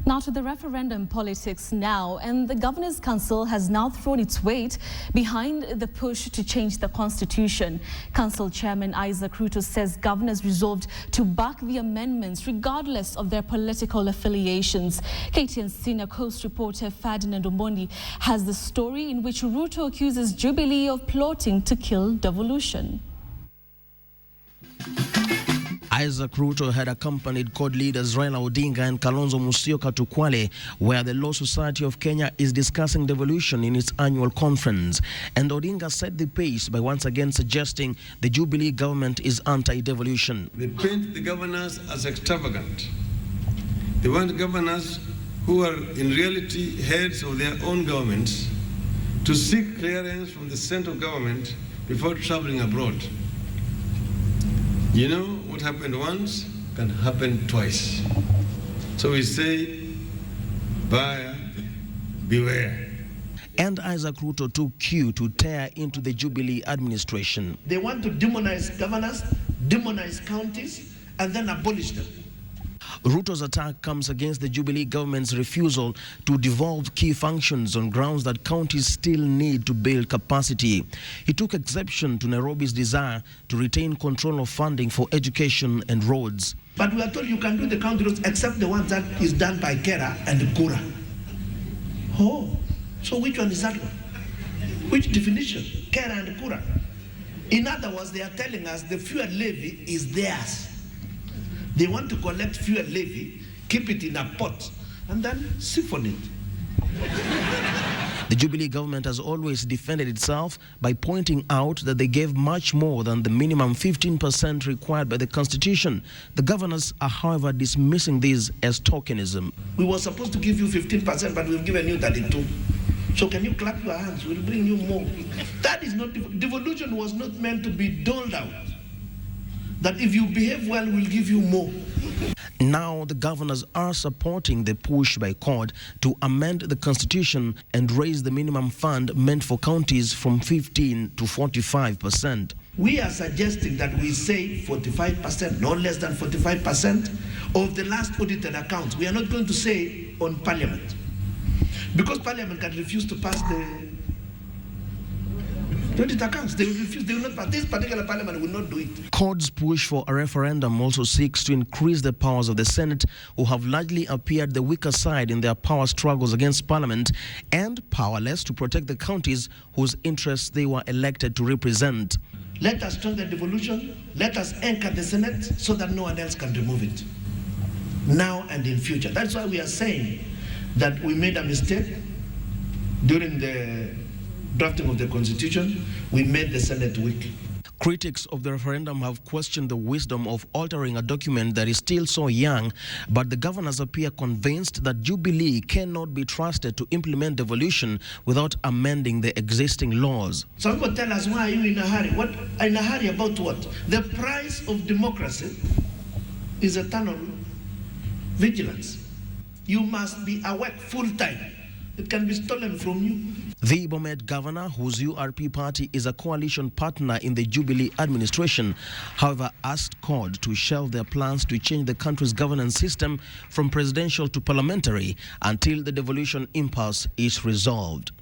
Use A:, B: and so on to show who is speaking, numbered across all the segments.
A: Now to the referendum politics now, and the Governor's Council has now thrown its weight behind the push to change the Constitution. Council Chairman Isaac Ruto says governors resolved to back the amendments regardless of their political affiliations. KTN senior Coast reporter Ferdinand Omondi has the story in which Ruto accuses Jubilee of plotting to kill devolution.
B: Isaac Ruto had accompanied CORD leaders Raila Odinga and Kalonzo Musyoka to Kwale, where the Law Society of Kenya is discussing devolution in its annual conference. And Odinga set the pace by once again suggesting the Jubilee government is anti-devolution.
C: They paint the governors as extravagant. They want governors who are in reality heads of their own governments to seek clearance from the central government before traveling abroad. You know, what happened once can happen twice. So we say, buyer beware.
B: And Isaac Ruto took cue to tear into the Jubilee administration.
D: They want to demonize governors, demonize counties, and then abolish them.
B: Ruto's attack comes against the Jubilee government's refusal to devolve key functions on grounds that counties still need to build capacity. He took exception to Nairobi's desire to retain control of funding for education and roads.
D: But we are told you can do the county roads except the ones that is done by Kera and Kura. Oh, so which one is that one? Which definition? Kera and Kura. In other words, they are telling us the fuel levy is theirs. They want to collect fuel levy, keep it in a pot, and then siphon it.
B: The Jubilee government has always defended itself by pointing out that they gave much more than the minimum 15% required by the Constitution. The governors are, however, dismissing this as tokenism.
D: We were supposed to give you 15%, but we've given you 32%. So can you clap your hands? We'll bring you more. That is not, devolution was not meant to be doled out. That if you behave well, we'll give you more.
B: Now the governors are supporting the push by CORD to amend the Constitution and raise the minimum fund meant for counties from 15 to 45%.
D: We are suggesting that we say 45%, no less than 45% of the last audited accounts. We are not going to say on Parliament, because Parliament can refuse to pass the audit accounts. They will refuse, they will not pass. This particular Parliament will not do it.
B: CORD's push for a referendum also seeks to increase the powers of the Senate, who have largely appeared the weaker side in their power struggles against Parliament, and powerless to protect the counties whose interests they were elected to represent.
D: Let us strengthen devolution. Let us anchor the Senate so that no one else can remove it, now and in future. That's why we are saying that we made a mistake during the drafting of the Constitution. We made the Senate weak.
B: Critics of the referendum have questioned the wisdom of altering a document that is still so young, but the governors appear convinced that Jubilee cannot be trusted to implement devolution without amending the existing laws.
D: Some people tell us, why are you in a hurry? What, in a hurry about what? The price of democracy is eternal vigilance. You must be awake full time. It can be stolen from you.
B: The Bomet governor, whose URP party is a coalition partner in the Jubilee administration, however, asked CORD to shelve their plans to change the country's governance system from presidential to parliamentary until the devolution impasse is resolved.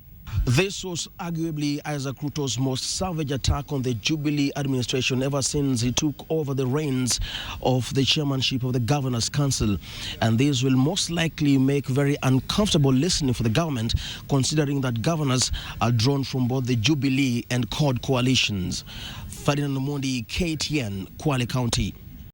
B: This was arguably Isaac Ruto's most savage attack on the Jubilee administration ever since he took over the reins of the chairmanship of the Governor's Council. And this will most likely make very uncomfortable listening for the government, considering that governors are drawn from both the Jubilee and CORD coalitions. Ferdinand Omondi, KTN, Kwale County.